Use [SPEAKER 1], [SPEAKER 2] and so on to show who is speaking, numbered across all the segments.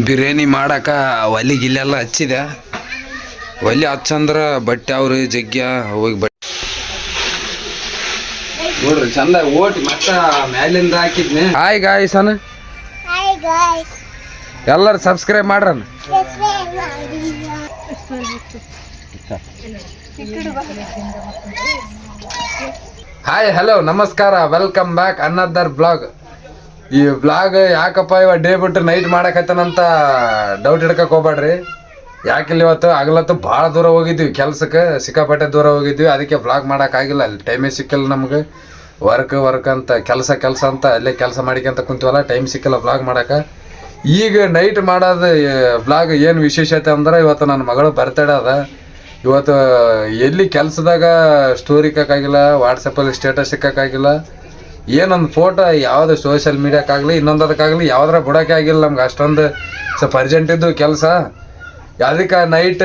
[SPEAKER 1] ಬಿರಿಯಾನಿ ಮಾಡಕ ಒಲಿ ಗಿಲ್ಲೆಲ್ಲ ಹಚ್ಚಿದೆ. ಒಲಿ ಹಚ್ಚಂದ್ರೆ ಬಟ್ಟೆ ಅವ್ರಿ ಜಗ್ಗ್ಯ ಹೋಗಿ ನೋಡ್ರಿ ಚಂದ ಓಟಿ ಮತ್ತೆ ಮ್ಯಾಲಿಂದ ಹಾಕಿದ್ನಿ. ಹಾಯ್ ಗಾಯ್ಸ್ ಅನ್ನ ಎಲ್ಲರೂ ಸಬ್ಸ್ಕ್ರೈಬ್ ಮಾಡ್ರನ್. ಹಾಯ್ ಹಲೋ ನಮಸ್ಕಾರ, ವೆಲ್ಕಮ್ ಬ್ಯಾಕ್ ಅನ್ನದರ್ ಬ್ಲಾಗ್. ಈ ಬ್ಲಾಗ್ ಯಾಕಪ್ಪ ಇವ ಡೇ ಬಿಟ್ಟು ನೈಟ್ ಮಾಡಕತ್ತನಂತ ಡೌಟ್ ಹಿಡ್ಕಕ್ ಹೋಗ್ಬೇಡ್ರಿ. ಯಾಕಿಲ್ಲ, ಇವತ್ತು ಆಗ್ಲತ್ತು ಭಾಳ ದೂರ ಹೋಗಿದ್ವಿ ಕೆಲ್ಸಕ್ಕೆ, ಸಿಕ್ಕಾಪಟ್ಟೆ ದೂರ ಹೋಗಿದ್ವಿ. ಅದಕ್ಕೆ ಬ್ಲಾಗ್ ಮಾಡೋಕ್ಕಾಗಿಲ್ಲ, ಅಲ್ಲಿ ಟೈಮೇ ಸಿಕ್ಕಿಲ್ಲ ನಮ್ಗೆ. ವರ್ಕ್ ಅಂತ ಕೆಲಸ ಅಂತ ಅಲ್ಲೇ ಕೆಲಸ ಮಾಡಿಕೊಂತ ಕುಂತೀವಲ್ಲ, ಟೈಮ್ ಸಿಕ್ಕಿಲ್ಲ ಬ್ಲಾಗ್ ಮಾಡೋಕೆ. ಈಗ ನೈಟ್ ಮಾಡೋದು ಬ್ಲಾಗ್ ಏನು ವಿಶೇಷತೆ ಅಂದ್ರೆ, ಇವತ್ತು ನನ್ನ ಮಗಳು ಬರ್ತಡೇ ಅದ. ಇವತ್ತು ಎಲ್ಲಿ ಕೆಲಸದಾಗ ಸ್ಟೋರಿ ಇಕ್ಕಾಗಿಲ್ಲ, ವಾಟ್ಸಪ್ಪಲ್ಲಿ ಸ್ಟೇಟಸ್ ಇಕ್ಕಾಗಿಲ್ಲ, ಏನೊಂದು ಫೋಟೋ ಯಾವುದು ಸೋಷಿಯಲ್ ಮೀಡಿಯಾಕ್ಕಾಗಲಿ ಇನ್ನೊಂದಕ್ಕಾಗಲಿ ಯಾವ್ದಾರ ಬಿಡೋಕೆ ಆಗಿಲ್ಲ ನಮ್ಗೆ. ಅಷ್ಟೊಂದು ಸ್ವಲ್ಪ ಅರ್ಜೆಂಟ್ ಇದ್ದು ಕೆಲಸ. ಅದಕ್ಕೆ ನೈಟ್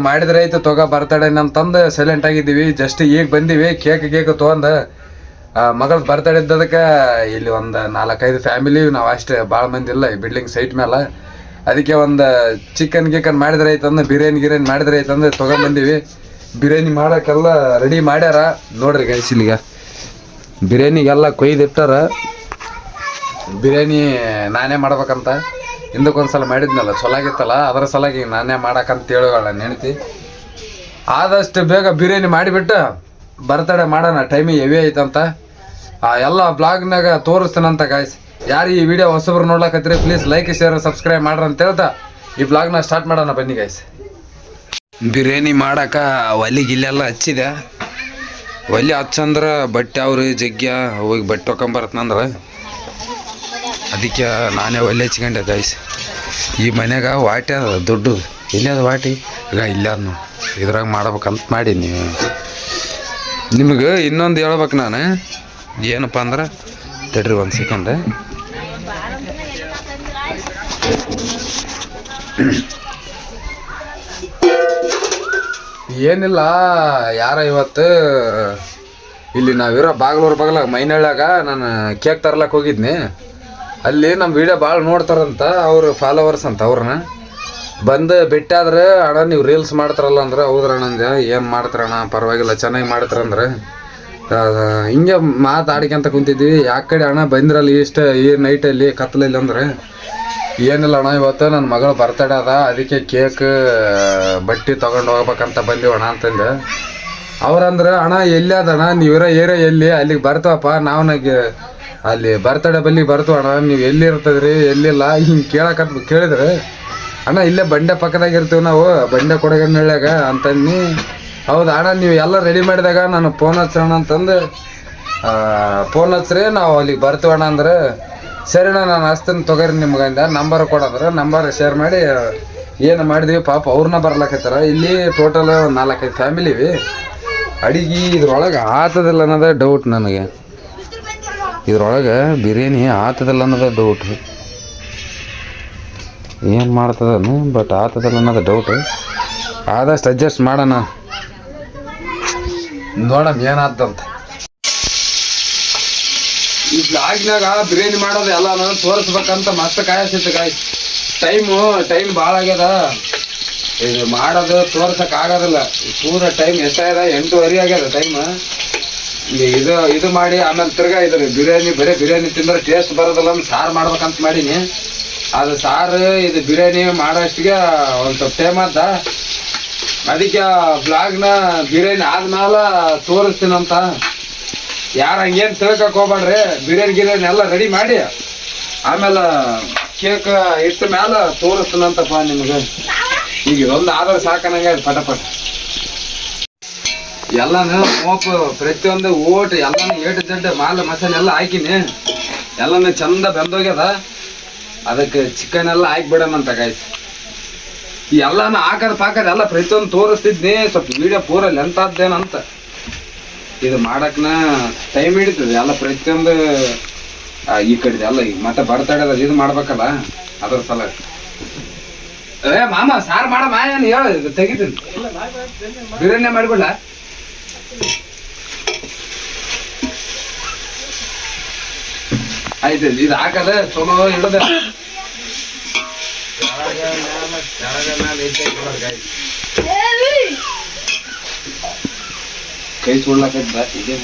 [SPEAKER 1] ಮಾಡಿದ್ರೆ ಆಯ್ತು ತೊಗೋ ಬರ್ತಡೇ ಅಂತಂದು ಸೈಲೆಂಟ್ ಆಗಿದ್ದೀವಿ. ಜಸ್ಟ್ ಈಗ ಬಂದೀವಿ, ಕೇಕ್ ತೊಗೊಂಡು ಮಗಳ ಬರ್ತಡೇ ಇದ್ದದಕ್ಕೆ ಇಲ್ಲಿ ಒಂದು 4-5 ಫ್ಯಾಮಿಲಿ, ನಾವು ಅಷ್ಟೇ ಭಾಳ ಮಂದಿ ಇಲ್ಲ ಈ ಬಿಲ್ಡಿಂಗ್ ಸೈಟ್ ಮೇಲೆ. ಅದಕ್ಕೆ ಒಂದು ಚಿಕನ್ ಮಾಡಿದ್ರೆ ಆಯ್ತಂದು, ಬಿರಿಯಾನಿ ಮಾಡಿದ್ರೆ ಆಯ್ತಂದು ತೊಗೊಂಬಂದೀವಿ. ಬಿರಿಯಾನಿ ಮಾಡೋಕ್ಕೆಲ್ಲ ರೆಡಿ ಮಾಡ್ಯಾರ ನೋಡ್ರಿ ಗೈಸ್. ಇಲ್ಲಿಗ ಬಿರಿಯಾನಿಗೆಲ್ಲ ಕೊಯ್ದಿಟ್ಟಾರ. ಬಿರಿಯಾನಿ ನಾನೇ ಮಾಡ್ಬೇಕಂತ ಹಿಂದಕ್ಕೊಂದ್ಸಲ ಮಾಡಿದ್ನಲ್ಲ, ಚೊಲಾಗಿತ್ತಲ್ಲ, ಅದರ ಸಲಾಗಿ ನಾನೇ ಮಾಡಕ್ಕಂತ ಹೇಳೋಳ ನೆನತಿ. ಆದಷ್ಟು ಬೇಗ ಬಿರಿಯಾನಿ ಮಾಡಿಬಿಟ್ಟು ಬರ್ತಡೇ ಮಾಡೋಣ, ಟೈಮಿಗೆ ಹೆವಿ ಐತಂತ. ಎಲ್ಲ ಬ್ಲಾಗ್ನಾಗ ತೋರಿಸ್ತೇನಂತ ಗಾಯ್ಸ್. ಯಾರು ಈ ವಿಡಿಯೋ ಹೊಸಬ್ರು ನೋಡ್ಲಕತ್ತೀರಿ ಪ್ಲೀಸ್ ಲೈಕ್ ಶೇರ್ ಸಬ್ಸ್ಕ್ರೈಬ್ ಮಾಡ್ರಿ ಅಂತ ಹೇಳ್ತಾ ಈ ಬ್ಲಾಗ್ನ ಸ್ಟಾರ್ಟ್ ಮಾಡೋಣ ಬನ್ನಿ ಗಾಯ್ಸ್. ಬಿರಿಯಾನಿ ಮಾಡಕ ಒಲಿ ಗಿಲ್ಲೆಲ್ಲ ಹಚ್ಚಿದೆ. ಒಲಿ ಹಚ್ಚಂದ್ರೆ ಬಟ್ಟೆ ಅವ್ರಿ ಜಗ್ಗ್ಯ ಹೋಗಿ ಬಟ್ಟೆ ತೊಗೊಂಬರತ್ನಂದ್ರೆ ಅದಕ್ಕೆ ನಾನೇ ಒಲೆ ಹಚ್ಕೊಂಡೆ ಗಾಯ್ಸ್. ಈ ಮನ್ಯಾಗ ವಾಟಿ ಅದ ದೊಡ್ಡ, ಇಲ್ಲದ ವಾಟಿ ಈಗ ಇಲ್ಲ ನಾವು ಇದ್ರಾಗ ಮಾಡ್ಬೇಕಂತ ಮಾಡೀನಿ. ನಿಮಗೆ ಇನ್ನೊಂದು ಹೇಳ್ಬೇಕು ನಾನು, ಏನಪ್ಪ ಅಂದ್ರೆ ತಡ್ರಿ ಒಂದು ಸೆಕೆಂಡ್. ಏನಿಲ್ಲ, ಯಾರ ಇವತ್ತು ಇಲ್ಲಿ ನಾವಿರೋ ಬಾಗ್ಲೂರು ಮೈನಳ್ಳ್ಯಾಗ ನಾನು ಕೇಕ್ ತರ್ಲಕ್ಕೆ ಹೋಗಿದ್ನಿ. ಅಲ್ಲಿ ನಮ್ಮ ವಿಡಿಯೋ ಭಾಳ ನೋಡ್ತಾರಂತ ಅವ್ರು ಫಾಲೋವರ್ಸ್ ಅಂತ. ಅವ್ರನ್ನ ಬಂದು ಭೇಟಿಯಾದ್ರೆ, ಅಣ್ಣ ನೀವು ರೀಲ್ಸ್ ಮಾಡ್ತಾರಲ್ಲ ಅಂದ್ರೆ, ಹೌದ್ರಣ್ಣ ಅಂದೆ. ಏನು ಮಾಡ್ತಾರಣ್ಣ ಪರವಾಗಿಲ್ಲ ಚೆನ್ನಾಗಿ ಮಾಡ್ತಾರಂದ್ರೆ ಹಿಂಗೆ ಮಾತಾಡ್ಕೊಂತ ಕುಂತಿದ್ವಿ. ಯಾಕಡೆ ಅಣ್ಣ ಬಂದಿರಲ್ಲ ಈ ನೈಟಲ್ಲಿ ಕತ್ಲಲ್ಲಿ ಅಂದ್ರೆ, ಏನಿಲ್ಲ ಅಣ್ಣ ಇವತ್ತು ನನ್ನ ಮಗಳು ಬರ್ತಡೇ ಅದ, ಅದಕ್ಕೆ ಕೇಕ್ ಬಟ್ಟೆ ತೊಗೊಂಡು ಹೋಗ್ಬೇಕಂತ ಬಂದೀವಣ್ಣ ಅಂತಂದೆ. ಅವ್ರಂದ್ರೆ ಅಣ್ಣ ಎಲ್ಲಿ ಅದಣ್ಣ ನೀವಿರೋ ಏರಿಯಾ ಎಲ್ಲಿ, ಅಲ್ಲಿಗೆ ಬರ್ತೀವಪ್ಪ ನಾವು, ಅಲ್ಲಿ ಬರ್ತಡೇ ಬಲ್ಲಿ ಬರ್ತೀವಿ ಅಣ್ಣ, ನೀವು ಎಲ್ಲಿ ಇರ್ತದ್ರಿ ಎಲ್ಲಿಲ್ಲ ಹಿಂಗೆ ಕೇಳಿದ್ರೆ, ಅಣ್ಣ ಇಲ್ಲೇ ಬಂಡೆ ಪಕ್ಕದಾಗ ಇರ್ತೀವಿ ನಾವು, ಬಂಡೆ ಕೊಡಗನ್ನಳ್ಳ್ಯಾಗ ಅಂತಂದು. ಹೌದು ಅಣ್ಣ ನೀವು ಎಲ್ಲ ರೆಡಿ ಮಾಡಿದಾಗ ನಾನು ಫೋನ್ ಹಚ್ಚೋಣ ಅಂತಂದು ಫೋನ್ ಹಚ್ಚ್ರಿ, ನಾವು ಅಲ್ಲಿಗೆ ಬರ್ತೀವಣ್ಣ ಅಂದ್ರೆ, ಸರಿ ಅಣ್ಣ ನಾನು ಹಚ್ತೀನಿ ತೊಗೊರಿ ನಿಮ್ಗಂದ. ನಂಬರ್ ಕೊಡಂದ್ರೆ ನಂಬರ್ ಶೇರ್ ಮಾಡಿ ಏನು ಮಾಡಿದ್ವಿ. ಪಾಪ ಅವ್ರನ್ನ ಬರ್ಲಾಕತ್ತಾರ. ಇಲ್ಲಿ ಟೋಟಲ್ 4-5 ಫ್ಯಾಮಿಲಿ ಇವಿ. ಅಡಿಗೆ ಇದ್ರೊಳಗೆ ಆತದಿಲ್ಲ ಅನ್ನೋದೇ ಡೌಟ್ ನನಗೆ. ಇದ್ರೊಳಗೆ ಬಿರಿಯಾನಿ ಆತದಿಲ್ಲ ಅನ್ನೋದೇ ಡೌಟ್. ಏನು ಮಾಡ್ತದನು ಬಟ್ ಆತದಿಲ್ಲ ಅನ್ನೋದು ಡೌಟ್. ಆದಷ್ಟು ಅಡ್ಜಸ್ಟ್ ಮಾಡೋಣ, ನೋಡಮ್ ಏನಾದಂತ. ಈ ಬ್ಲಾಗ್ನಾಗ ಬಿರಿಯಾನಿ ಮಾಡೋದು ಎಲ್ಲ ನಾನು ತೋರಿಸ್ಬೇಕಂತ ಮಸ್ತ್ ಕಾಯಸಿತ್ತು ಗಾಯ್ಸ್. ಟೈಮ್ ಭಾಳ ಆಗ್ಯದ, ಇದು ಮಾಡೋದು ತೋರ್ಸಕ್ಕೆ ಆಗೋದಿಲ್ಲ. ಪೂರ ಟೈಮ್ ಎಷ್ಟಾಗ್ಯದ, 8:30 ಆಗ್ಯದ ಟೈಮ್. ಇದು ಮಾಡಿ ಆಮೇಲೆ ತಿರ್ಗಾ ಇದ್ರ ಬರೀ ಬಿರಿಯಾನಿ ತಿಂದ್ರೆ ಟೇಸ್ಟ್ ಬರೋದಿಲ್ಲ ಅಂತ ಸಾರು ಮಾಡ್ಬೇಕಂತ ಮಾಡೀನಿ. ಅದು ಸಾರು ಇದು ಬಿರಿಯಾನಿ ಮಾಡೋಷ್ಟಿಗೆ ಒಂದು ಸ್ವಲ್ಪ ಟೈಮ್ ಆದ. ಅದಕ್ಕೆ ಬ್ಲಾಗ್ನ ಬಿರಿಯಾನಿ ಆದ್ಮೇಲೆ ತೋರಿಸ್ತೀನಂತ. ಯಾರು ಹಂಗೇನು ತಿಳ್ಕಕ್ಕೆ ಹೋಗ್ಬೇಡ್ರಿ. ಬಿರಿಯಾನಿ ಎಲ್ಲ ರೆಡಿ ಮಾಡಿ ಆಮೇಲೆ ಕೇಕ್ ಇಟ್ಟ ಮೇಲೆ ತೋರಿಸ್ತೀನಂತಪ್ಪ ನಿಮ್ಗೆ. ಈಗ ಇದೊಂದು ಆದ್ರೆ ಸಾಕನಂಗೆ ಪಟ ಎಲ್ಲನೂ ಮೋಪು ಪ್ರತಿಯೊಂದು ಓಟ್ ಎಲ್ಲನೂ A to Z ಮಾಲ ಮಸಾಲೆ ಎಲ್ಲ ಹಾಕಿನಿ. ಎಲ್ಲನೂ ಚಂದ ಬೆಂದೋಗ್ಯದ. ಅದಕ್ಕೆ ಚಿಕನ್ ಎಲ್ಲ ಹಾಕಿಬಿಡೋಣಂತ ಗಾಯ್ಸ್. ಈ ಎಲ್ಲನೂ ಹಾಕೋದು ಎಲ್ಲ ಪ್ರತಿಯೊಂದು ತೋರಿಸ್ತಿದ್ನಿ. ಸ್ವಲ್ಪ ವಿಡಿಯೋ ಪೂರ ಲೆಂತ್ ಆದ್ದೇನಂತ. ಇದು ಮಾಡಕ್ನ ಟೈಮ್ ಹಿಡಿತದೆ ಎಲ್ಲ ಪ್ರತಿಯೊಂದು. ಈ ಕಡೆ ಎಲ್ಲ ಈಗ ಮತ್ತೆ ಬರ್ತಡೇ ಇದು ಮಾಡ್ಬೇಕಲ್ಲ, ಅದ್ರ ಸಲ. ಮಾಮ ಸಾರು ಮಾಡಮ್ಮ, ಏನು ಹೇಳ ತೆಗಿತೀನಿ, ಬಿರಿಯಾನಿ ಮಾಡಿಬಿಡ್ಲ. ಆಯ್ತು, ಇದು ಹಾಕದ ಚಲೋ ಹಿಡದ ಕೈ ಸುಡ್ಲಕ್ಕ ಇದೆ.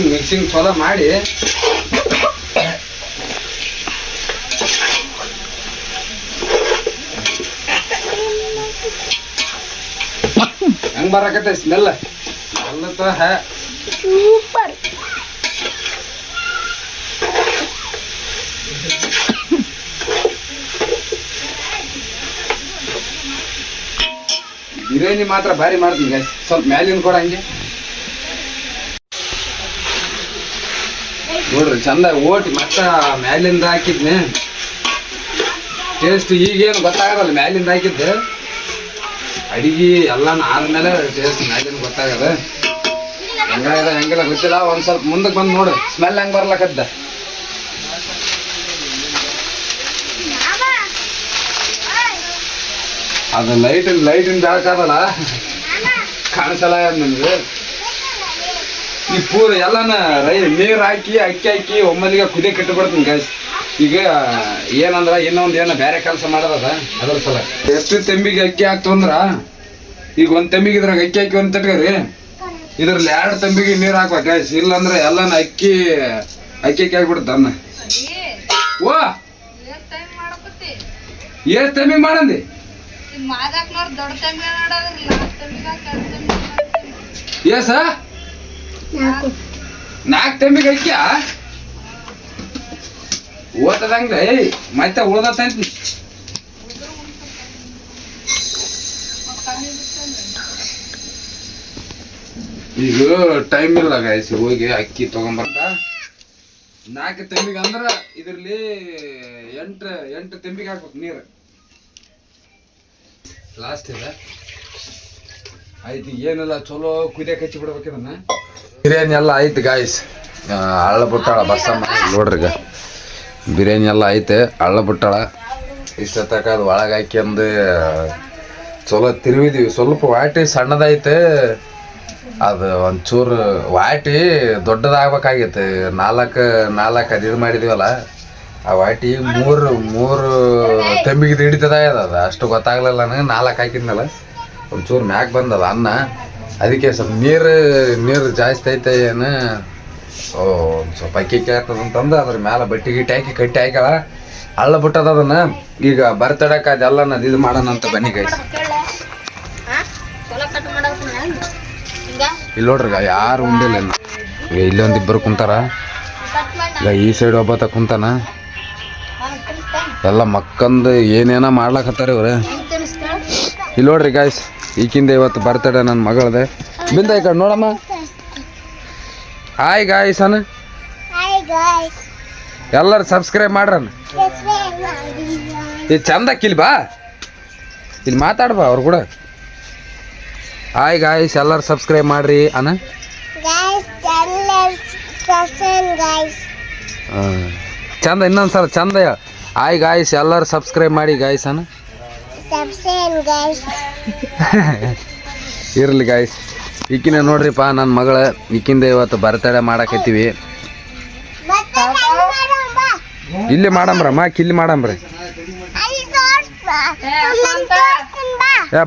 [SPEAKER 1] ಮಿಕ್ಸಿಂಗ್ ಚಲೋ ಮಾಡಿ ಹೆಂಗ್ ಬರಕತ್ತೆ ಸ್ಮೆಲ್
[SPEAKER 2] ಸೂಪರ್.
[SPEAKER 1] ಬಿರಿಯಾನಿ ಮಾತ್ರ ಭಾರಿ ಮಾಡ್ತೀನಿ ಗೈಸ್. ಸ್ವಲ್ಪ ಮ್ಯಾಲಿನ ಕೊಡ ಹಂಗೆ ನೋಡ್ರಿ ಚಂದ ಓಟಿ ಮತ್ತ ಮ್ಯಾಲಿಂದ ಹಾಕಿದ್ನಿ. ಟೇಸ್ಟ್ ಈಗೇನು ಗೊತ್ತಾಗಲ್ಲ ಮ್ಯಾಲಿಂದ ಹಾಕಿದ್ದೆ. ಅಡಿಗೆ ಎಲ್ಲಾನು ಆದ್ಮೇಲೆ ಟೇಸ್ಟ್ ಮ್ಯಾಲಿಂದ ಗೊತ್ತಾಗದ. ಹೆಂಗಾಗದ ಹೆಂಗಿಲ್ಲ ಗೊತ್ತಿಲ್ಲ. ಒಂದ್ ಸ್ವಲ್ಪ ಮುಂದಕ್ಕೆ ಬಂದು ನೋಡು ಸ್ಮೆಲ್ ಹೆಂಗ್ ಬರ್ಲಕದ್ದ. ಅದು ಲೈಟಿನ ಬೆಳಕಾದಲ್ಲ ಕಾಣಿಸಲ್ಲ ನಿಮ್ಗೆ. ಈ ಪೂರ ಎಲ್ಲಾನ ನೀರು ಹಾಕಿ ಅಕ್ಕಿ ಹಾಕಿ ಒಮ್ಮಲಿಗೆ ಕುದಿ ಕಟ್ಟಿಬಿಡ್ತೀನಿ ಗೈಸ್. ಈಗ ಏನಂದ್ರ ಇನ್ನೊಂದು ಏನೋ ಬೇರೆ ಕೆಲಸ ಮಾಡೋದದ ಅದ್ರ ಸಲ. ಎಷ್ಟು ತೆಂಬಿಗೆ ಅಕ್ಕಿ ಹಾಕ್ತು ಅಂದ್ರ ಈಗ ಒಂದ್ ತೆಂಬಿಗೆ ಇದ್ರಾಗ ಅಕ್ಕಿ ಹಾಕಿ ಒಂದ್ ತಟ್ಕರಿ ಇದ್ರಲ್ಲಿ 2 ತೆಂಬಿಗೆ ನೀರು ಹಾಕ್ಬೇಕು ಗೈಸ್. ಇಲ್ಲಂದ್ರೆ ಎಲ್ಲಾನ ಅಕ್ಕಿ ಹಾಕ್ಬಿಡುತ್ತ ಅನ್ನ. ಓ ಏಸ್ ತೆಂಬಿಗೆ ಮಾಡಂದಿ ಏಸ 4 ತೆಂಬಿಗೆ ಅಕ್ಕಿ ಓದದಂಗ ಮತ್ತೆ ಉಳ್ದತ್ತಂತ. ಈಗ ಟೈಮ್ ಇಲ್ಲ ಗೈಸ್. ಹೋಗಿ ಅಕ್ಕಿ ತಗೊಂಬರ್ತ 4 ತೆಂಬಿಗೆ ಅಂದ್ರ ಇದ್ರಲ್ಲಿ 8 ತೆಂಬಿಗೆ ಹಾಕ್ಬೇಕು ನೀರು. ಲಾಸ್ಟ್ ಇದೆ ಆಯ್ತು. ಏನಿಲ್ಲ ಚಲೋ ಕುದಿಯಕ್ಕೆ ಹಚ್ಚಿ ಬಿಡ್ಬೇಕು ಇದನ್ನ. ಬಿರಿಯಾನಿ ಎಲ್ಲ ಆಯ್ತು ಗಾಯ್ಸ್. ಹಳ್ಳ ಬಿಟ್ಟಾಳ ಬಸ್ಸಮ್ಮ ನೋಡ್ರಿ. ಈಗ ಬಿರಿಯಾನಿ ಎಲ್ಲ ಐತೆ ಹಳ್ಳ ಬಿಟ್ಟಾಳ. ಇಷ್ಟೊತ್ತಕ ಅದು ಒಳಗೆ ಹಾಕ್ಯಂದು ಚಲೋ ತಿರುವಿದೀವಿ. ಸ್ವಲ್ಪ ವಾಟಿ ಸಣ್ಣದೈತೆ. ಅದು ಒಂಚೂರು ವಾಟಿ ದೊಡ್ಡದಾಗಬೇಕಾಗೈತೆ. 4 ಅದು ಇದು ಮಾಡಿದೀವಲ್ಲ ಆ ವಾಟಿ 3 ತೆಂಬಿಗೆ ಹಿಡಿತದ ಅದು. ಅಷ್ಟು ಗೊತ್ತಾಗ್ಲಿಲ್ಲ ನನಗೆ. 4 ಹಾಕಿದ್ನಲ್ಲ ಒಂಚೂರು ಮ್ಯಾಕ್ ಬಂದದ ಅನ್ನ. ಅದಕ್ಕೆ ಸ್ವಲ್ಪ ನೀರು ಜಾಸ್ತಿ ಐತೆ ಏನು ಒಂದು ಸ್ವಲ್ಪ ಅಕ್ಕಿ ಆಗ್ತದಂತಂದು ಅದ್ರ ಮೇಲೆ ಬಟ್ಟೆ ಗಿಟ್ಟಿ ಹಾಕಿ ಕಟ್ಟಿ ಹಾಕಳ ಹಳ್ಳ ಬಿಟ್ಟದ ಅದನ್ನ. ಈಗ ಬರ್ತಡಕ್ಕೆ ಅದೆಲ್ಲ ನಾನು ಇದು ಮಾಡೋಣ ಅಂತ ಬನ್ನಿ ಗೈಸ್. ಇಲ್ಲಿ ನೋಡ್ರಿ ಯಾರು ಉಂಡಿಲ್ಲ ಇಲ್ಲೊಂದಿಬ್ಬರು ಕುಂತಾರ. ಈಗ ಈ ಸೈಡ್ ಒಬ್ಬತ ಕುಂತಾನ. ಎಲ್ಲ ಮಕ್ಕಂದು ಏನೇನ ಮಾಡ್ಲಾಕತ್ತಾರ ಇವ್ರೆ. ಇಲ್ಲಿ ನೋಡ್ರಿ ಗಾಯ್ಸ್ ಈಕಿಂದ ಇವತ್ತು ಬರ್ತಡೇ ನನ್ನ ಮಗಳದೆ. ಬಿಂದ ಈ ಕಡೆ ನೋಡಮ್ಮ. ಹಾಯ್ ಗಾಯ್ಸ್ ಅನ್ನ ಎಲ್ಲರೂ ಸಬ್ಸ್ಕ್ರೈಬ್ ಮಾಡ್ರಣ್ಣ. ಈ ಚಂದ ಕಿಲ್ ಬಾ ಇಲ್ಲಿ ಮಾತಾಡ್ಬಾ ಅವ್ರು ಕೂಡ. ಹಾಯ್ ಗಾಯ್ಸ್ ಎಲ್ಲರೂ ಸಬ್ಸ್ಕ್ರೈಬ್ ಮಾಡ್ರಿ ಅನ್ನ. ಚಂದ ಇನ್ನೊಂದ್ಸಲ ಚಂದ ಹಾಯ್ ಗಾಯ್ಸ್ ಎಲ್ಲರೂ ಸಬ್ಸ್ಕ್ರೈಬ್ ಮಾಡಿ ಗಾಯ್ಸ್ ಅನ್ನ. ಇರ್ಲಿ ಗಾಯ್ಸ್. ಈಕಿನ ನೋಡ್ರಿಪ್ಪ ನನ್ನ ಮಗಳ. ಈಕಿಂದ ಇವತ್ತು ಬರ್ತಡೇ ಮಾಡಕತ್ತೀವಿ. ಇಲ್ಲಿ ಮಾಡಂಬ್ರಮ್ಮ ಕಿಲ್ಲಿ ಮಾಡಂಬ್ರಿ.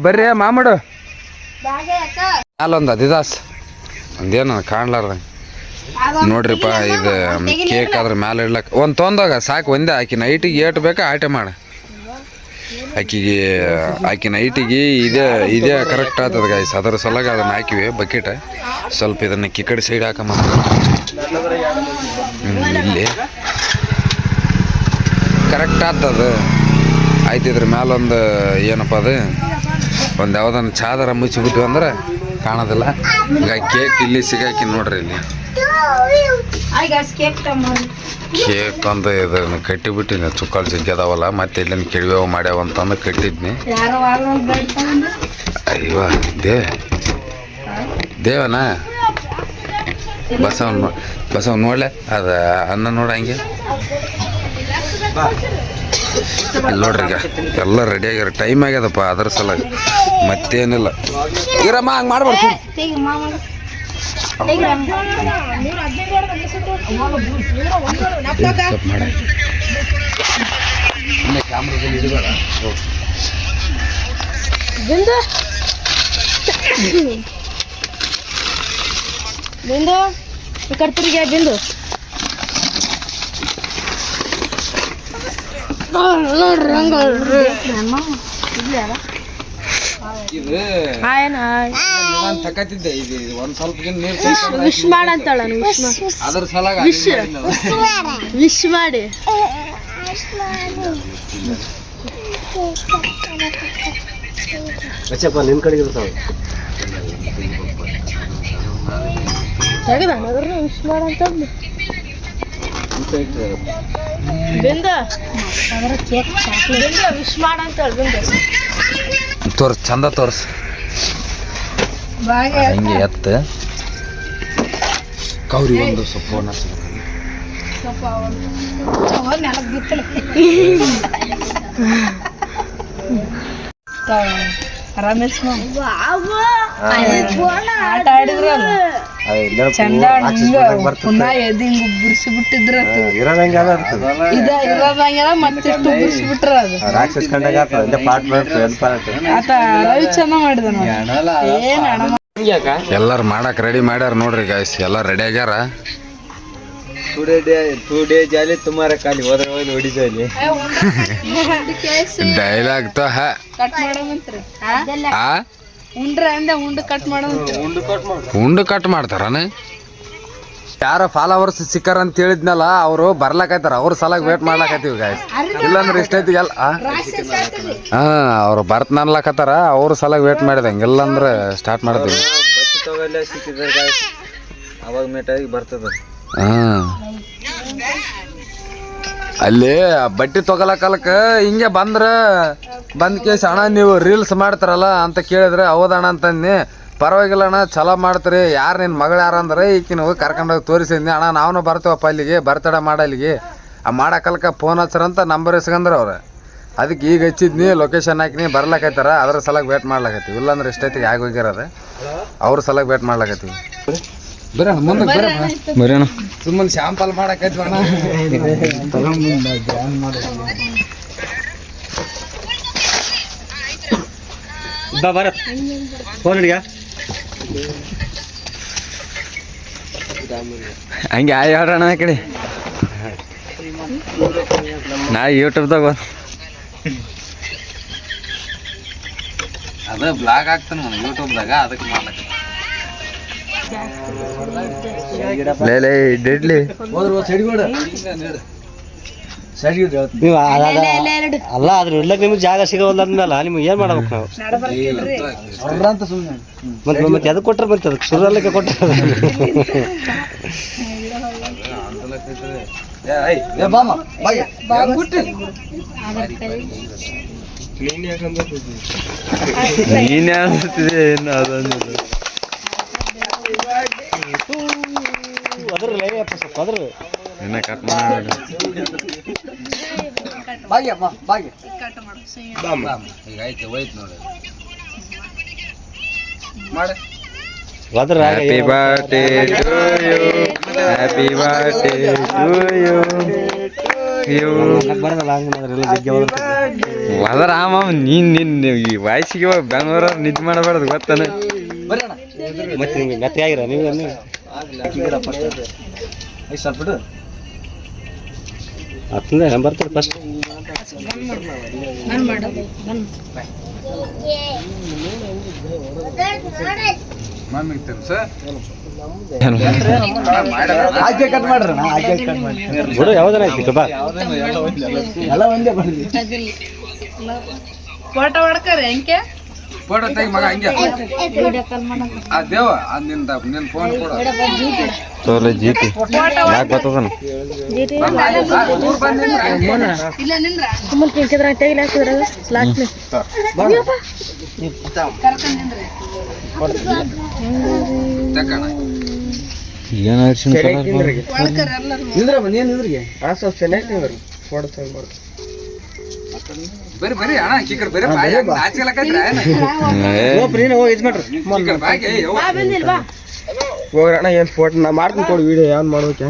[SPEAKER 1] ಬರ್ರಿ ಮಾಮಡು ಅಲ್ಲೊಂದು ಅದಿದಾಸ್ ಒಂದೇನು ಕಾಣ್ಲಾರ್ದ ನೋಡ್ರಿಪ್ಪ. ಇದು ಕೇಕ್ ಅದ್ರ ಮ್ಯಾಲೆ ಇಡ್ಲಕ್ಕ ಒಂದು ತೊಂದಾಗ ಸಾಕು. ಒಂದೇ ಆಕಿ ನೈಟಿಗೆ ಏಟು ಬೇಕಾ ಆಟೆ ಮಾಡ. ಆಕಿ ನೈಟಿಗೆ ಇದೇ ಕರೆಕ್ಟ್ ಆಗ್ತದೆ ಗಾಯ್ಸ್. ಅದರ ಸಲಗ ಅದನ್ನ ಹಾಕಿವಿ ಬಕೆಟ್. ಸ್ವಲ್ಪ ಇದನ್ನ ಕಿಕ್ಕಡಿ ಸೈಡ್ ಹಾಕಮ್ಮ. ಇಲ್ಲಿ ಕರೆಕ್ಟ್ ಆಗ್ತದ. ಆಯ್ತು ಇದ್ರ ಮ್ಯಾಲೊಂದು ಏನಪ್ಪ ಅದು ಒಂದು ಯಾವ್ದನ್ನ ಚಾದರ ಮುಚ್ಚಿಬಿಟ್ವಿ ಅಂದ್ರೆ ಕಾಣೋದಿಲ್ಲ. ಈಗ ಕೇಕ್ ಇಲ್ಲಿ ಸಿಗಾಕಿ ನೋಡ್ರಿ. ಇಲ್ಲಿ ಕೇಕ್ ಅಂತ ಇದನ್ನು ಕಟ್ಟಿಬಿಟ್ಟಿನಿ. ಚುಕ್ಕಾಳು ಸಿಗ್ಗದಾವಲ್ಲ ಮತ್ತೆ ಇಲ್ಲಿನ ಕೆಡವೇವು ಮಾಡ್ಯಾವ ಅಂತಂದು ಕಟ್ಟಿದ್ನಿ. ಅಯ್ಯವ ದೇವನಾ ಬಸವ್ ನೋಡ್ಲೆ ಅದ ಅನ್ನ ನೋಡ ಹಂಗೆ ಇಲ್ಲಿ ನೋಡ್ರಿ ಈಗ ಎಲ್ಲ ರೆಡಿ ಆಗ್ಯಾರ ಟೈಮ್ ಆಗ್ಯದಪ್ಪ ಅದ್ರ ಸಲುವಾಗಿ ಮತ್ತೇನಿಲ್ಲ ಇರಮ್ಮ ಹಂಗೆ ಮಾಡ್ಬಾರ್ದು ಕ್ಯಾಮ್ರಾದಲ್ಲಿ ಇಡಬೇಡ
[SPEAKER 2] ಬಿಂದು ಬಿಂದು ಈ ಕಡೆ ತಿರುಗಿ ಬಿಂದು ನೋಡ್ರಿ ಹಂಗಲ್ರಿ
[SPEAKER 1] ಇದು ನಾನು ತಕತಿದ್ದೆ ಇದು ಒಂದ್ ಸ್ವಲ್ಪ ನೀರು
[SPEAKER 2] ವಿಶ್ ಮಾಡಂತಾಳ
[SPEAKER 1] ಅದ್ರ ಸಲಾಗಿ
[SPEAKER 2] ವಿಶ್ ಮಾಡಿ
[SPEAKER 3] ನಿನ್ ಕಡೆಗೆ ಇರ್ತಾವ
[SPEAKER 2] ವಿಶ್ ಮಾಡಂತ ಬಿಂದ ವಿಶ್ ಮಾಡಂತಾಳ ಬಿಂದ
[SPEAKER 1] ತೋರ್ಸ್ ಚಂದ ತೋರ್ಸ್ ಹಿಂಗೆ ಎತ್ತ ಕೌರಿ ಒಂದು ಸ್ವಲ್ಪ
[SPEAKER 2] ರಮೇಶ್ ಆಟ ಆಡಿದ್ರಲ್ಲ ಚಂದ ಪುನಃ ಎದ್ದು ಹಿಂಗ ಬುರ್ಸಿ ಬಿಟ್ಟಿದ್ರ ಇರೋದಂಗೆಲ್ಲ ಮತ್ತಿಷ್ಟು ಬುರ್ಸಿ ಬಿಟ್ರ ಅದು
[SPEAKER 3] ರಾಕ್ಷಸ ಕಂಡಾಗ
[SPEAKER 2] ಆತ ರವಿ ಚಂದ ಮಾಡಿದ ಏನ್
[SPEAKER 1] ಎಲ್ಲಾರು ಮಾಡಕ್ ರೆಡಿ ಮಾಡ್ಯಾರ ನೋಡ್ರಿ ಗಾಯ್ಸ್ ಎಲ್ಲ ರೆಡಿ ಆಗ್ಯಾರ
[SPEAKER 3] ಟೂ ಡೇ ಜಾಲಿ ತುಮಾರ ಖಾಲಿ ಹೋದ್ರೆ ಹೋಗಿ ಹೊಡಿಸಲಿ
[SPEAKER 1] ಡೈಲಾಗ್ ತೋ
[SPEAKER 2] ಕಟ್ ಮಾಡಮಂತ್ರಿ ಉಂಡ್ರ ಅಂದೆ ಉಂಡು ಕಟ್ ಮಾಡಮಂತ್ರಿ
[SPEAKER 1] ಉಂಡು ಕಟ್ ಮಾಡ್ತಾರನ ಯಾರ ಫಾಲೋವರ್ಸ್ ಸಿಕ್ಕಾರ ಅಂತ ಹೇಳಿದ್ನಲ್ಲ ಅವರು ಬರ್ಲಾಕೈತಾರ ಅವ್ರ ಸಲಾಗ ವೇಟ್ ಮಾಡ್ಲಾಕತ್ತೀವಿ ಗಾಯ್ಸ್ ಇಲ್ಲಾಂದ್ರೆ ಇಷ್ಟೈತಿ ಎಲ್ಲ ಅವ್ರು ಬರ್ತ ಅನ್ಲಾಕತ್ತಾರ ಅವ್ರ ಸಲಾಗ ವೇಟ್ ಮಾಡಿದಂಗೆ ಇಲ್ಲಾಂದ್ರೆ ಸ್ಟಾರ್ಟ್ ಮಾಡ್ತೀವಿ
[SPEAKER 3] ಬಸ್ ತಗೊಳ್ಳೆ ಸಿಕ್ಕಿದ್ರೆ ಅವಾಗ ಮೇಟಾಗಿ ಬರ್ತದ
[SPEAKER 1] ಅಲ್ಲಿ ಬಟ್ಟೆ ತೊಗೊಳಕಲ್ಕ ಹಿಂಗೆ ಬಂದ್ ಕೇಸ್ ಅಣ್ಣ ನೀವು ರೀಲ್ಸ್ ಮಾಡ್ತಾರಲ್ಲ ಅಂತ ಕೇಳಿದ್ರೆ ಹೌದಣ್ಣ ಅಂತಂದು ಪರವಾಗಿಲ್ಲ ಅಣ್ಣ ಚಲೋ ಮಾಡ್ತೀರಿ ಯಾರು ನಿನ್ನ ಮಗಳು ಯಾರು ಅಂದ್ರೆ ಈಕಿನ ಹೋಗಿ ಕರ್ಕೊಂಡೋಗಿ ತೋರಿಸಿದ್ನಿ ಅಣ್ಣ ನಾವು ಬರ್ತೀವಪ್ಪ ಅಲ್ಲಿಗೆ ಬರ್ತಡೇ ಮಾಡಲ್ಲಿಗೆ ಮಾಡಕಲ್ಕ ಫೋನ್ ಹಚ್ಚರಂತ ನಂಬರ್ ಇಸ್ಕಂದ್ರೆ ಅವ್ರು ಅದಕ್ಕೆ ಈಗ ಹಚ್ಚಿದ್ನಿ ಲೊಕೇಶನ್ ಹಾಕಿನಿ ಬರ್ಲಾಕೈತಾರ ಅದ್ರ ಸಲಾಗ ವೇಟ್ ಮಾಡ್ಲಾಕತ್ತೀವಿ ಇಲ್ಲಾಂದ್ರೆ ಇಷ್ಟೈತಿಗೆ ಆಗಿ ಹೋಗಿರೋದು ಅವ್ರ ಸಲಾಗ ವೇಟ್ ಮಾಡ್ಲಾಕತ್ತೀವಿ ಬರೋಣ ಮುಂದೆ ಬರೋಣ ಸುಮ್ಮನೆ ಶಾಂಪಲ್ ಮಾಡಕೈತಿ ಅಣ್ಣ
[SPEAKER 3] ಭರತ್ ಫೋನ್ ಹಿಡಿಯ
[SPEAKER 1] ಹಂಗೆ ಹೇಳ್ರಣ್ಣ ಆ ಕಡೆ ನಾ ಯೂಟ್ಯೂಬ್ದಾಗ ಅದ ಬ್ಲಾಗ್ ಆಗ್ತಾನ ಯೂಟ್ಯೂಬ್ದಾಗ ಅದಕ್ಕೆ ಮಾಡ್ಲಕ್ಕ ಡೆಡ್ಲಿ
[SPEAKER 3] ಅಲ್ಲ ಅದ್ರ ಇಡ್ಲಕ್ ನಿಮ್ಗೆ ಜಾಗ ಸಿಗೋಲ್ಲ ನಿಮ್ಗೆ ಏನ್ ಮಾಡ್ಬೇಕು ನಾವು ಮತ್ತೆ ಅದಕ್ಕೆ ಕೊಟ್ರೆ ಮತ್ತೆ ಅದಕ್ಕೆ ಸುರಲ್ಲಕ್ಕೆ ಕೊಟ್ರೆ
[SPEAKER 1] ನೀನೇ ಅನ್ಸುತ್ತಿದೆ ಏನು ಅದೊಂದು
[SPEAKER 3] ಅದ್ರ
[SPEAKER 1] ಇನ್ನ ಕಟ್ ಮಾಡಿ ಈಗ ಐತೆ ಹೋಯ್ತು ನೋಡಿ ಮಾಡಿ happy birthday to you happy birthday to you Rama ನೀನ್ ಈ ವಯಸ್ಸಿಗೆ ಬೆಂಗಳೂರ ನಿದ್ದೆ ಮಾಡಬಾರ್ದು ಗೊತ್ತಾನೆ
[SPEAKER 3] ಮತ್ತೆ ನಿಮ್ಗೆ ಮೆತ್ತೆ ಆಗಿರ ನೀವು ಹತ್ತಂದ್ರೆ ಬರ್ತಾರೆ ಫಸ್ಟ್ ಬಿಡು ಯಾವ್ದಾರ ಆಯ್ತು ಬಾ
[SPEAKER 2] ಫೋಟೋ ಹೊಡ್ಕರಿ ಹೆಂಗೆ
[SPEAKER 1] ಫೋಟೋ ತೆಗಿ ಮಗ ಹಂಗೆ ಆ ದೇವ ನಿನ್ನ ಫೋನ್ ಕೊಡು ತೋಲೆ ಜೀಟಿ ಯಾಕೆ ಗೊತ್ತದನ
[SPEAKER 2] ಇಲ್ಲ ನಿಂದ್ರ ಸುಮ್ಮನೆ ತಿಂಕಿದ್ರ ತೆಗಿಲ ಹಾಕಿದ್ರ ಲಾಕ್ಲಿ
[SPEAKER 1] ತಕ್ಕಣ
[SPEAKER 3] ಏನು
[SPEAKER 2] ಒಳಕರ್ ಎಲ್ಲರೂ
[SPEAKER 1] ಬರ್ರಿ ಬರ್ರಿ ಅಣ್ಣ ಕೀಕರ್ ಬರ್ರಿ ಬಾಯಿ ನಾಚಿಕಲಕೈತ್ರ
[SPEAKER 2] ಬಾ ಬಂದಿಲ್ ಬಾ
[SPEAKER 3] ಹೋಗ್ರಣ್ಣ ಏನು ಫೋಟೋ ನಾ ಮಾಡ್ತೀನಿ ಕೊಡು ವಿಡಿಯೋ ಏನು ಮಾಡ್ಬೇಕು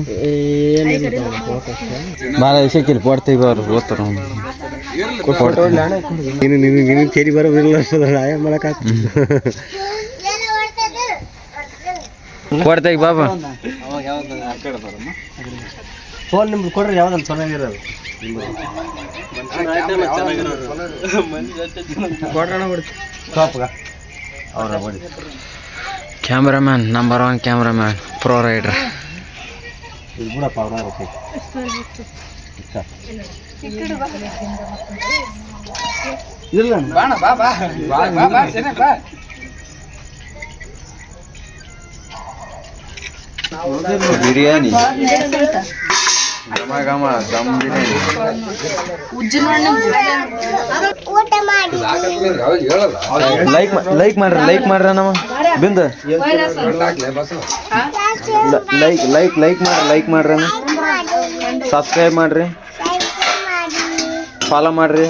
[SPEAKER 3] ಭಾಳ ವಿಷಯಕ್ಕಿಲ್ಲ ಫೋಟೋ ತೆಗಿಬಾರ್ದು ಓದ್ತಾರ ಫೋಟೋ ನೀನು ನಿನಗೆ ತೆರಿ ಬರೋದಿಲ್ಲ ಏನು ಮಾಡಕ್ಕೆ ಫೋಟೋ ತೆಗಿ ಬಾಬಾ ಫೋನ್ ನಿಮ್ದು ಕೊಡ್ರಿ ಯಾವ್ದಲ್ಲ ಚೆನ್ನಾಗಿರೋದು
[SPEAKER 4] cameraman number 1 cameraman pro rider
[SPEAKER 1] ಬಾಣ ಬಾ ಬಾ ಬಾ ಬಾ ಸೇನೆ ಬಾ
[SPEAKER 4] ಬಿರಿಯಾನಿ ಘಮ ಘಮ ದಮ್ ಬಿರಿಯಾನಿ
[SPEAKER 2] ಉಜ್ಜಿನ
[SPEAKER 4] ಲೈಕ್ ಮಾಡ್ರಿ ನಮ್ಮ ಬಿಂದು ಲೈಕ್ ಮಾಡ್ರಿ ಅಣ್ಣ ಸಬ್ಸ್ಕ್ರೈಬ್ ಮಾಡ್ರಿ ಫಾಲೋ ಮಾಡ್ರಿ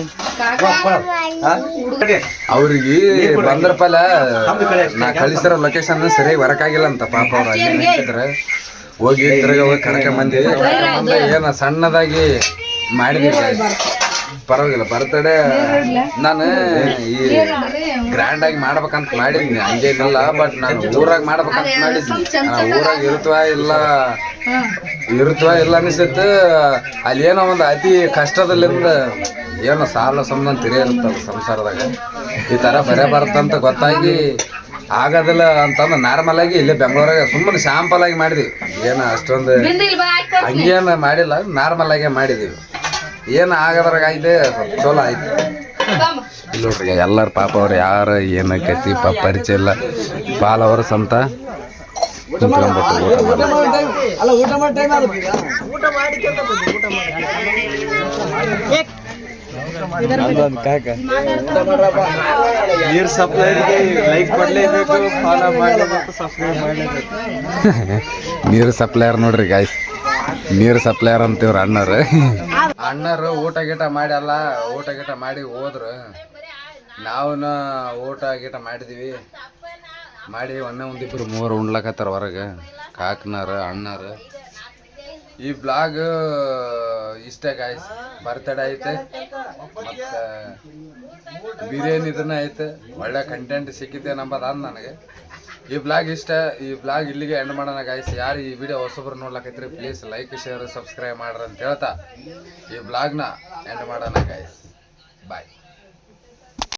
[SPEAKER 1] ಅವ್ರಿಗೆ ಬಂದ್ರಪ್ಪಲ್ಲ ನಾ ಕಳಿಸಿರೋ ಲೊಕೇಶನ್ ಸರಿಯಾಗಿ ವರ್ಕ್ ಆಗಿಲ್ಲ ಅಂತ ಪಾಪ ಅವ್ರು ಅಲ್ಲಿ ನಿಂತಿದ್ರೆ ಹೋಗಿ ತಿರ್ಗ ಹೋಗಿ ಕರ್ಕೊಂಬಂದಿ ಏನ ಸಣ್ಣದಾಗಿ ಮಾಡಿದ್ವಿ ಪರವಾಗಿಲ್ಲ ಬರ್ತಡೇ ನಾನು ಈ ಗ್ರ್ಯಾಂಡ್ ಆಗಿ ಮಾಡ್ಬೇಕಂತ ಮಾಡಿದ್ನಿ ಹಂಗೇನಿಲ್ಲ ಬಟ್ ನಾನು ಊರಾಗ ಮಾಡ್ಬೇಕಂತ ಮಾಡಿದ್ನಿ ಊರಾಗ ಇರುತ್ತವ ಇಲ್ಲ ಅನಿಸಿತ್ತು ಅಲ್ಲಿ ಏನೋ ಒಂದು ಅತಿ ಕಷ್ಟದಲ್ಲಿಂದ ಏನೋ ಸಾಲ ಸಂಬಂಧ ತಿರಿಯಿರುತ್ತಲ್ಲ ಸಂಸಾರದಾಗ ಈ ಥರ ಬರೇ ಬರುತ್ತಂತ ಗೊತ್ತಾಗಿ ಆಗೋದಿಲ್ಲ ಅಂತಂದು ನಾರ್ಮಲ್ ಆಗಿ ಇಲ್ಲಿ ಬೆಂಗಳೂರಾಗ ಸುಮ್ಮನೆ ಶಾಂಪಲ್ ಆಗಿ ಮಾಡಿದ್ವಿ ಏನು ಅಷ್ಟೊಂದು ಹಂಗೇನು ಮಾಡಿಲ್ಲ ನಾರ್ಮಲ್ ಆಗೇ ಮಾಡಿದೀವಿ ಏನು ಆಗೋದ್ರಾಗ ಆಯ್ತು ಸ್ವಲ್ಪ ಚಲೋ ಆಯ್ತು ಇಲ್ಲಿ ನೋಡ್ರಿ ಎಲ್ಲರ ಪಾಪ ಅವ್ರು ಯಾರು ಏನಕ್ಕೈತಿ ಪಾಪ ಪರಿಚಯ ಇಲ್ಲ ಫಾಲೋವರ್ಸ್ ಅಂತ ಕುಂತ್ಕೊಂಡ್ಬಿಟ್ಟು ಊಟ
[SPEAKER 4] ನೀರ್ ಸಪ್ಲೈಗೆ ಲೈಕ್ ಕೊಡ್ಲೇಬೇಕು ಫಾಲೋ ಮಾಡಲೇಬೇಕು ಸಬ್ಸ್ಕ್ರೈಬ್ ಮಾಡಲೇಬೇಕು
[SPEAKER 1] ನೀರು ಸಪ್ಲೈಯರ್ ನೋಡ್ರಿ ಗಾಯ್ಸ್ ನೀರು ಸಪ್ಲೈಯರ್ ಅಂತೀವ್ರ ಅಣ್ಣರು ಊಟ ಗೀಟ ಮಾಡಿ ಹೋದ್ರು ನಾವು ಊಟ ಗೀಟ ಮಾಡಿದೀವಿ ಮಾಡಿ ಒಂದಿಬ್ರು ಮೂವರು ಉಣ್ಲಕತ್ತಾರ ಹೊರಗೆ ಕಾಕನಾರ ಅಣ್ಣಾರು ಈ ಬ್ಲಾಗ್ ಇಷ್ಟೇ ಗಾಯ್ಸ್ ಬರ್ತಡೇ ಐತೆ ಮತ್ತು ಬಿರಿಯಾನಿ ಇದನ್ನ ಐತೆ ಒಳ್ಳೆ ಕಂಟೆಂಟ್ ಸಿಕ್ಕಿದ್ದೆ ನಂಬದು ಅಂದ ನನಗೆ ಈ ಬ್ಲಾಗ್ ಇಲ್ಲಿಗೆ ಎಂಡ್ ಮಾಡೋಣ ಗಾಯ್ಸ್ ಯಾರು ಈ ವಿಡಿಯೋ ಹೊಸಬ್ರು ನೋಡ್ಲಕೈತ್ರಿ ಪ್ಲೀಸ್ ಲೈಕ್ ಶೇರ್ ಸಬ್ಸ್ಕ್ರೈಬ್ ಮಾಡ್ರಿ ಅಂತ ಹೇಳ್ತಾ ಈ ಬ್ಲಾಗ್ನ ಎಂಡ್ ಮಾಡೋಣ ಗಾಯ್ಸ್ ಬಾಯ್